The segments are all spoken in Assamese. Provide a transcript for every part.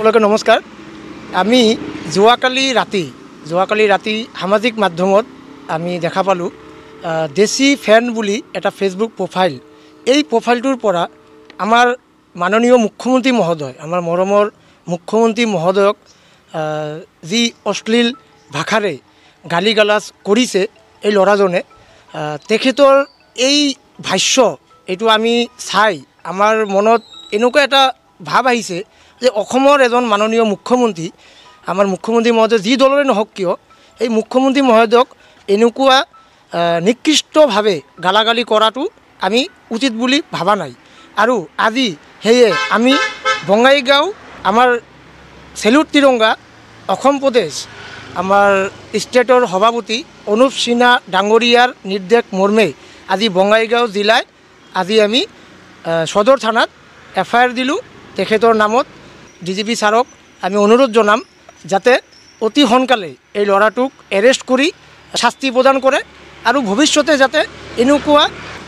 সকলকে নমস্কাৰ। আমি যোৱাকালি ৰাতি সামাজিক মাধ্যমত আমি দেখা পালোঁ দেশী ফেন বুলি এটা ফেচবুক প্ৰফাইল। এই প্ৰফাইলটোৰ পৰা আমাৰ মাননীয় মুখ্যমন্ত্ৰী মহোদয়, আমাৰ মৰমৰ মুখ্যমন্ত্ৰী মহোদয়ক যি অশ্লীল ভাষাৰে গালি গালাজ কৰিছে এই ল'ৰাজনে, তেখেতৰ এই ভাষ্য এইটো আমি চাই আমাৰ মনত এনেকুৱা এটা ভাৱ আহিছে যে অসমৰ এজন মাননীয় মুখ্যমন্ত্ৰী, আমাৰ মুখ্যমন্ত্ৰী মহোদয় যি দলৰে নহওক কিয়, এই মুখ্যমন্ত্ৰী মহোদয়ক এনেকুৱা নিকৃষ্টভাৱে গালাগালি কৰাটো আমি উচিত বুলি ভাবা নাই। আৰু আজি সেয়ে আমি বঙাইগাঁও আমাৰ চেলুট তিৰংগা অসম প্ৰদেশ আমাৰ ষ্টেটৰ সভাপতি অনুপ সিনহা ডাঙৰীয়াৰ নিৰ্দেশ মৰ্মে আজি বঙাইগাঁও জিলায় আজি আমি সদৰ থানাত FIR দিলোঁ। তেখেতৰ নামত DGP ছাৰক আমি অনুৰোধ জনাম যাতে অতি সোনকালে এই ল'ৰাটোক এৰেষ্ট কৰি শাস্তি প্ৰদান কৰে আৰু ভৱিষ্যতে যাতে এনেকুৱা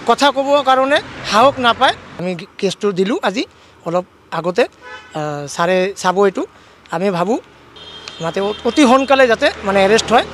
কথা ক'বৰ কাৰণে সাহস নাপায়। আমি কেছটো দিলোঁ আজি অলপ আগতে, ছাৰে চাব এইটো। আমি ভাবোঁ যাতে অতি সোনকালে যাতে এৰেষ্ট হয়।